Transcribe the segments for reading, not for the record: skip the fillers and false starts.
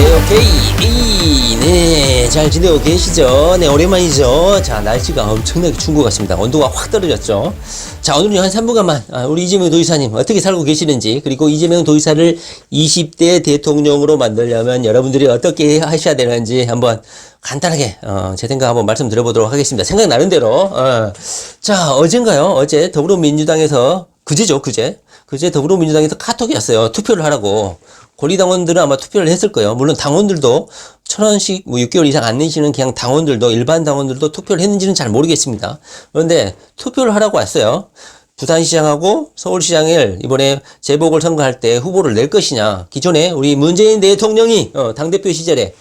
오케이. 네, 잘 지내고 계시죠? 네, 오랜만이죠? 자, 날씨가 엄청나게 추운 것 같습니다. 온도가 확 떨어졌죠? 자, 오늘은 한 3분간만 우리 이재명 도지사님 어떻게 살고 계시는지, 그리고 이재명 도지사를 20대 대통령으로 만들려면 여러분들이 어떻게 하셔야 되는지 한번 간단하게 제 생각 한번 말씀드려보도록 하겠습니다. 생각나는 대로. 자, 어젠가요? 어제 더불어민주당에서 그제 더불어민주당에서 카톡이 왔어요. 투표를 하라고. 권리당원들은 아마 투표를 했을 거예요. 물론 당원들도 1,000원씩 6개월 이상 안 내시는 그냥 당원들도, 일반 당원들도 투표를 했는지는 잘 모르겠습니다. 그런데 투표를 하라고 왔어요. 부산시장하고 서울시장을 이번에 재보궐선거할 때 후보를 낼 것이냐. 기존에 우리 문재인 대통령이 당대표 시절에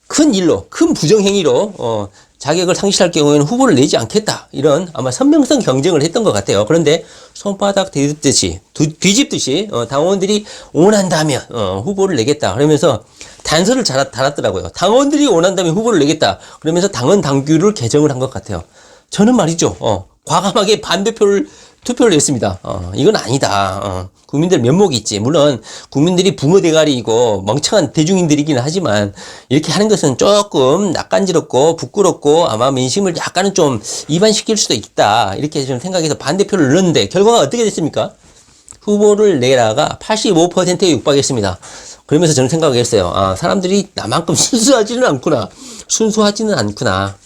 큰 부정행위로 자격을 상실할 경우에는 후보를 내지 않겠다. 이런 아마 선명성 경쟁을 했던 것 같아요. 그런데 손바닥 뒤집듯이 당원들이 원한다면 후보를 내겠다. 그러면서 단서를 달았더라고요. 당원들이 원한다면 후보를 내겠다. 그러면서 당헌 당규를 개정을 한 것 같아요. 저는 말이죠. 과감하게 투표를 냈습니다. 이건 아니다. 국민들 면목이 있지. 물론 국민들이 붕어 대가리이고 멍청한 대중인들이기는 하지만 이렇게 하는 것은 조금 낯간지럽고 부끄럽고 아마 민심을 약간은 좀 이반시킬 수도 있다. 이렇게 좀 생각해서 반대표를 넣었는데 결과가 어떻게 됐습니까? 후보를 내라가 85%에 육박했습니다. 그러면서 저는 생각했어요. 사람들이 나만큼 순수하지는 않구나.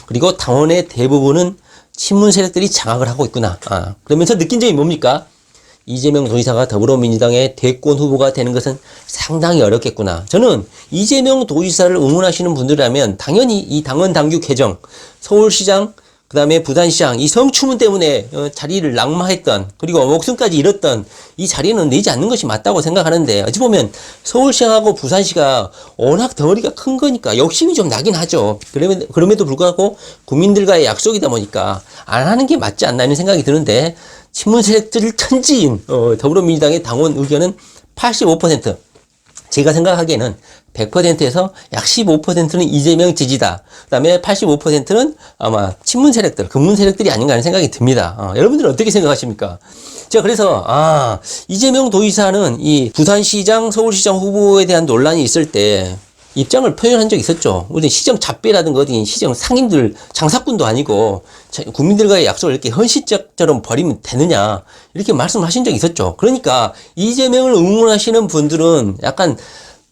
그리고 당원의 대부분은 친문 세력들이 장악을 하고 있구나. 그러면서 느낀 점이 뭡니까? 이재명 도지사가 더불어민주당의 대권 후보가 되는 것은 상당히 어렵겠구나. 저는 이재명 도지사를 응원하시는 분들이라면 당연히 이 당헌 당규 개정, 서울시장, 그 다음에 부산시장, 이 성추문 때문에 자리를 낙마했던, 그리고 목숨까지 잃었던 이 자리는 내지 않는 것이 맞다고 생각하는데, 어찌 보면 서울시장하고 부산시가 워낙 덩어리가 큰 거니까 욕심이 좀 나긴 하죠. 그럼에도 불구하고 국민들과의 약속이다 보니까 안 하는 게 맞지 않나 하는 생각이 드는데, 친문 세력들 천지인 더불어민주당의 당원 의견은 85%. 제가 생각하기에는 100%에서 약 15%는 이재명 지지다. 그 다음에 85%는 아마 친문 세력들, 극문 세력들이 아닌가 하는 생각이 듭니다. 여러분들은 어떻게 생각하십니까? 제가 그래서, 이재명 도지사는 이 부산시장, 서울시장 후보에 대한 논란이 있을 때 입장을 표현한 적이 있었죠. 우리 시정 잡배라든가 어디 시정 상인들, 장사꾼도 아니고 국민들과의 약속을 이렇게 헌신짝처럼 버리면 되느냐. 이렇게 말씀하신 적이 있었죠. 그러니까 이재명을 응원하시는 분들은 약간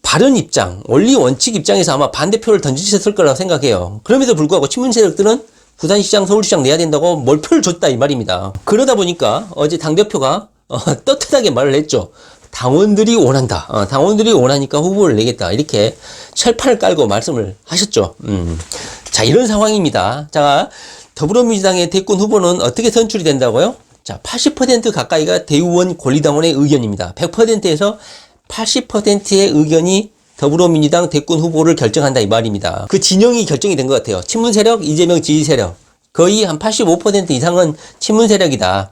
바른 입장, 원리 원칙 입장에서 아마 반대표를 던지셨을 거라고 생각해요. 그럼에도 불구하고 친문 세력들은 부산시장, 서울시장 내야 된다고 몰표를 줬다 이 말입니다. 그러다 보니까 어제 당대표가 떳떳하게 말을 했죠. 당원들이 원한다. 당원들이 원하니까 후보를 내겠다. 이렇게 철판을 깔고 말씀을 하셨죠. 자, 이런 상황입니다. 자, 더불어민주당의 대권 후보는 어떻게 선출이 된다고요? 자, 80% 가까이가 대의원 권리당원의 의견입니다. 100%에서 80%의 의견이 더불어민주당 대권 후보를 결정한다 이 말입니다. 그 진영이 결정이 된 것 같아요. 친문 세력, 이재명 지지 세력. 거의 한 85% 이상은 친문 세력이다.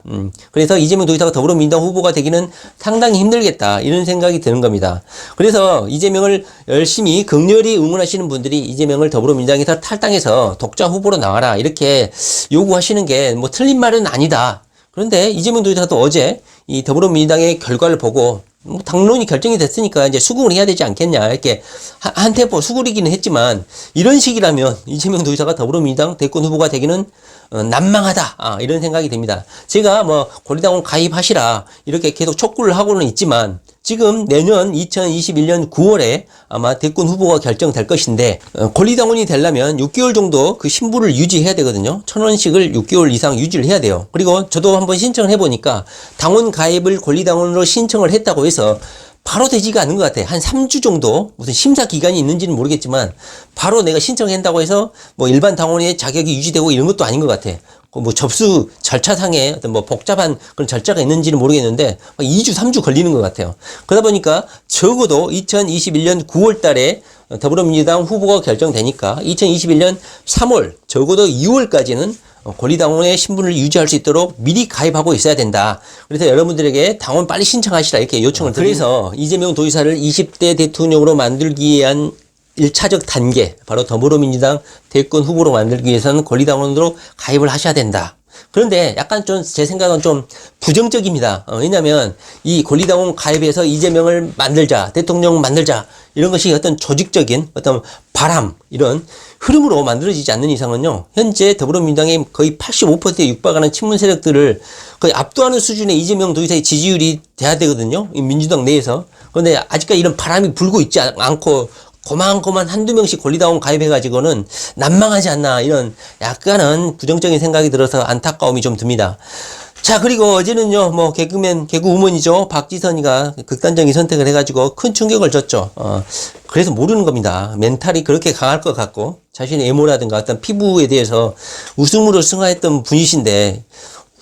그래서 이재명 도지사가 더불어민주당 후보가 되기는 상당히 힘들겠다. 이런 생각이 드는 겁니다. 그래서 이재명을 열심히 극렬히 응원하시는 분들이 이재명을 더불어민주당에서 탈당해서 독자 후보로 나와라. 이렇게 요구하시는 게 뭐 틀린 말은 아니다. 그런데 이재명 도지사도 어제 이 더불어민주당의 결과를 보고 당론이 결정이 됐으니까 이제 수긍을 해야 되지 않겠냐. 이렇게 한 템포 수그리기는 했지만 이런 식이라면 이재명 도지사가 더불어민주당 대권 후보가 되기는 난망하다. 이런 생각이 듭니다. 제가 권리당원 가입하시라 이렇게 계속 촉구를 하고는 있지만 지금 내년 2021년 9월에 아마 대권 후보가 결정될 것인데 권리당원이 되려면 6개월 정도 그 신분을 유지해야 되거든요. 1,000원씩을 6개월 이상 유지를 해야 돼요. 그리고 저도 한번 신청을 해보니까 당원 가입을 권리당원으로 신청을 했다고 해서 바로 되지가 않는 것 같아요. 한 3주 정도 무슨 심사 기간이 있는지는 모르겠지만 바로 내가 신청한다고 해서 일반 당원의 자격이 유지되고 이런 것도 아닌 것 같아. 접수 절차상에 어떤 복잡한 그런 절차가 있는지는 모르겠는데 2주, 3주 걸리는 것 같아요. 그러다 보니까 적어도 2021년 9월 달에 더불어민주당 후보가 결정되니까 2021년 3월, 적어도 2월까지는 권리당원의 신분을 유지할 수 있도록 미리 가입하고 있어야 된다. 그래서 여러분들에게 당원 빨리 신청하시라 이렇게 요청을 드립니다. 그래서 이재명 도지사를 20대 대통령으로 만들기 위한 1차적 단계, 바로 더불어민주당 대권 후보로 만들기 위해서는 권리당원으로 가입을 하셔야 된다. 그런데 약간 좀 제 생각은 좀 부정적입니다. 왜냐면 이 권리당원 가입해서 이재명을 만들자, 대통령 만들자, 이런 것이 어떤 조직적인 어떤 바람, 이런 흐름으로 만들어지지 않는 이상은요, 현재 더불어민주당의 거의 85%에 육박하는 친문 세력들을 거의 압도하는 수준의 이재명 도지사의 지지율이 돼야 되거든요. 이 민주당 내에서. 그런데 아직까지 이런 바람이 불고 있지 않고 고만고만 한두 명씩 권리당원 가입해가지고는 난망하지 않나, 이런 약간은 부정적인 생각이 들어서 안타까움이 좀 듭니다. 자, 그리고 어제는요, 뭐, 개그우먼이죠. 박지선이가 극단적인 선택을 해가지고 큰 충격을 줬죠. 그래서 모르는 겁니다. 멘탈이 그렇게 강할 것 같고, 자신의 외모라든가 어떤 피부에 대해서 우승으로 승화했던 분이신데,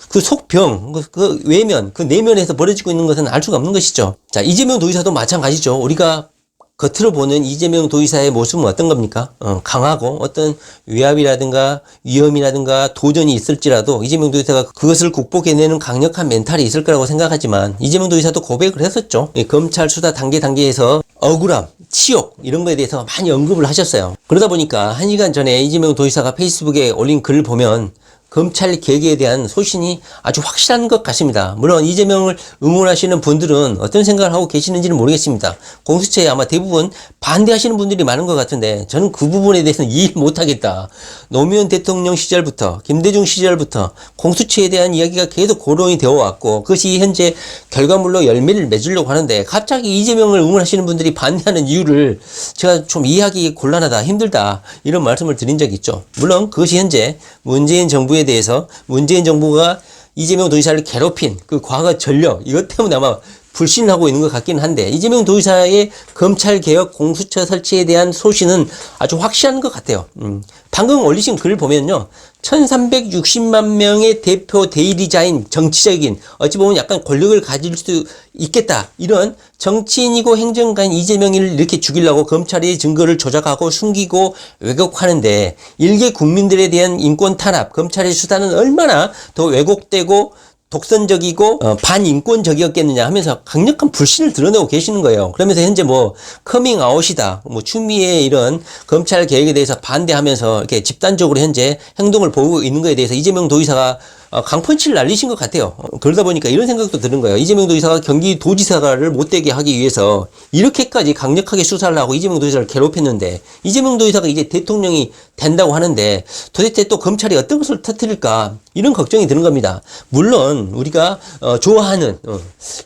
그 속병, 그 외면, 그 내면에서 벌어지고 있는 것은 알 수가 없는 것이죠. 자, 이재명 도지사도 마찬가지죠. 우리가 겉으로 보는 이재명 도지사의 모습은 어떤 겁니까? 강하고 어떤 위압이라든가 위험이라든가 도전이 있을지라도 이재명 도지사가 그것을 극복해내는 강력한 멘탈이 있을 거라고 생각하지만, 이재명 도지사도 고백을 했었죠. 검찰 수사 단계에서 억울함, 치욕, 이런 거에 대해서 많이 언급을 하셨어요. 그러다 보니까 1시간 전에 이재명 도지사가 페이스북에 올린 글을 보면 검찰 개혁에 대한 소신이 아주 확실한 것 같습니다. 물론 이재명을 응원하시는 분들은 어떤 생각을 하고 계시는지는 모르겠습니다. 공수처에 아마 대부분 반대하시는 분들이 많은 것 같은데, 저는 그 부분에 대해서는 이해를 못하겠다. 노무현 대통령 시절부터, 김대중 시절부터 공수처에 대한 이야기가 계속 거론이 되어 왔고, 그것이 현재 결과물로 열매를 맺으려고 하는데, 갑자기 이재명을 응원하시는 분들이 반대하는 이유를 제가 좀 이해하기 곤란하다, 힘들다, 이런 말씀을 드린 적이 있죠. 물론 그것이 현재 문재인 정부에 대해서 문재인 정부가 이재명 도지사를 괴롭힌 그 과거 전력, 이것 때문에 아마 불신하고 있는 것 같긴 한데, 이재명 도지사의 검찰개혁 공수처 설치에 대한 소신은 아주 확실한 것 같아요. 방금 올리신 글을 보면요, 1360만 명의 대표 대의리자인 정치적인, 어찌 보면 약간 권력을 가질 수 있겠다, 이런 정치인이고 행정가인 이재명을 이렇게 죽이려고 검찰이 증거를 조작하고 숨기고 왜곡하는데, 일개 국민들에 대한 인권 탄압, 검찰의 수사는 얼마나 더 왜곡되고 독선적이고 반인권적이었겠느냐 하면서 강력한 불신을 드러내고 계시는 거예요. 그러면서 현재 뭐 커밍아웃이다, 뭐 추미애 이런 검찰 개혁에 대해서 반대하면서 이렇게 집단적으로 현재 행동을 보이고 있는 거에 대해서 이재명 도지사가 강펀치를 날리신 것 같아요. 그러다 보니까 이런 생각도 드는 거예요. 이재명 도지사가 경기도지사를 못되게 하기 위해서 이렇게까지 강력하게 수사를 하고 이재명 도지사를 괴롭혔는데, 이재명 도지사가 이제 대통령이 된다고 하는데 도대체 또 검찰이 어떤 것을 터뜨릴까, 이런 걱정이 드는 겁니다. 물론 우리가 좋아하는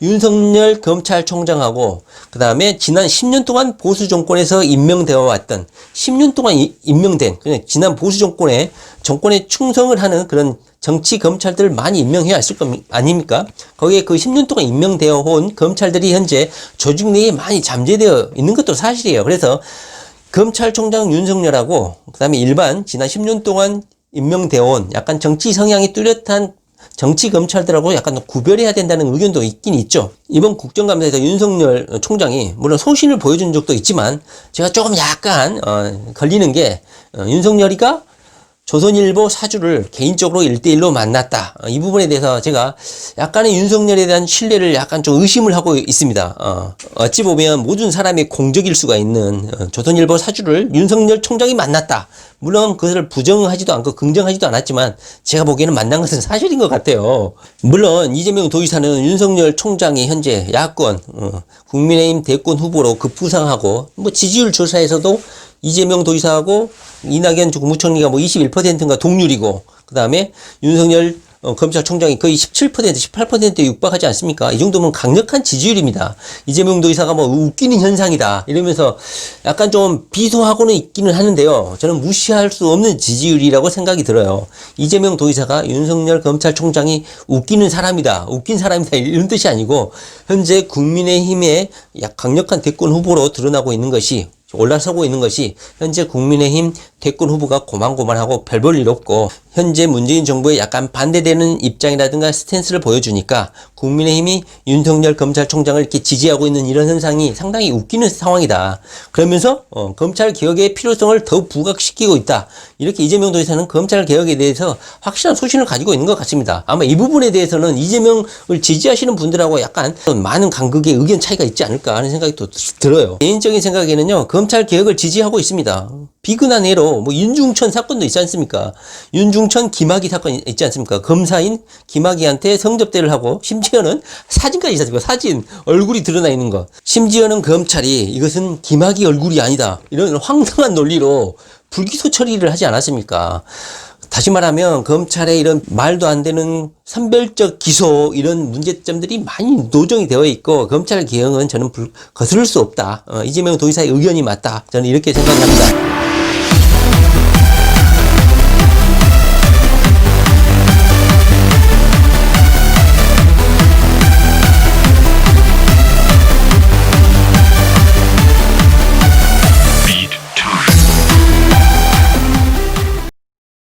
윤석열 검찰총장하고, 그 다음에 지난 10년 동안 보수 정권에서 임명되어 왔던, 10년 동안 임명된 그냥 지난 보수 정권에 충성을 하는 그런 정치 검찰들을 많이 임명해 왔을 거 아닙니까? 거기에 그 10년 동안 임명되어 온 검찰들이 현재 조직 내에 많이 잠재되어 있는 것도 사실이에요. 그래서 검찰총장 윤석열하고 그다음에 일반 지난 10년 동안 임명되어 온 약간 정치 성향이 뚜렷한 정치 검찰들하고 약간 구별해야 된다는 의견도 있긴 있죠. 이번 국정감사에서 윤석열 총장이 물론 소신을 보여준 적도 있지만, 제가 조금 약간 걸리는 게, 윤석열이가 조선일보 사주를 개인적으로 1대1로 만났다, 이 부분에 대해서 제가 약간의 윤석열에 대한 신뢰를 약간 좀 의심을 하고 있습니다. 어찌 보면 모든 사람이 공적일 수가 있는 조선일보 사주를 윤석열 총장이 만났다, 물론 그것을 부정하지도 않고 긍정하지도 않았지만 제가 보기에는 만난 것은 사실인 것 같아요. 물론 이재명 도지사는 윤석열 총장이 현재 야권 국민의힘 대권 후보로 급부상하고, 뭐 지지율 조사에서도 이재명 도지사하고 이낙연 국무총리가 뭐 21%인가 동률이고, 그 다음에 윤석열 검찰총장이 거의 17%, 18%에 육박하지 않습니까? 이 정도면 강력한 지지율입니다. 이재명 도지사가 뭐 웃기는 현상이다 이러면서 약간 좀 비소하고는 있기는 하는데요, 저는 무시할 수 없는 지지율이라고 생각이 들어요. 이재명 도지사가 윤석열 검찰총장이 웃기는 사람이다, 웃긴 사람이다, 이런 뜻이 아니고, 현재 국민의힘의 강력한 대권 후보로 드러나고 있는 것이, 올라서고 있는 것이, 현재 국민의힘 대권 후보가 고만고만하고 별 볼 일 없고, 현재 문재인 정부에 약간 반대되는 입장이라든가 스탠스를 보여주니까 국민의힘이 윤석열 검찰총장을 이렇게 지지하고 있는 이런 현상이 상당히 웃기는 상황이다. 그러면서 검찰 개혁의 필요성을 더 부각시키고 있다, 이렇게 이재명 도지사는 검찰 개혁에 대해서 확실한 소신을 가지고 있는 것 같습니다. 아마 이 부분에 대해서는 이재명을 지지하시는 분들하고 약간 많은 간극의 의견 차이가 있지 않을까 하는 생각이 또 들어요. 개인적인 생각에는요, 검찰 개혁을 지지하고 있습니다. 비근한 예로 뭐 윤중천 사건도 있지 않습니까? 윤중천 김학의 사건 있지 않습니까? 검사인 김학의한테 성접대를 하고 심지어는 사진까지 있지 않습니까? 사진, 얼굴이 드러나 있는 거. 심지어는 검찰이 이것은 김학의 얼굴이 아니다, 이런 황당한 논리로 불기소 처리를 하지 않았습니까? 다시 말하면 검찰의 이런 말도 안 되는 선별적 기소, 이런 문제점들이 많이 노정이 되어 있고, 검찰 개혁은 저는 거스를 수 없다. 이재명 도지사의 의견이 맞다, 저는 이렇게 생각합니다.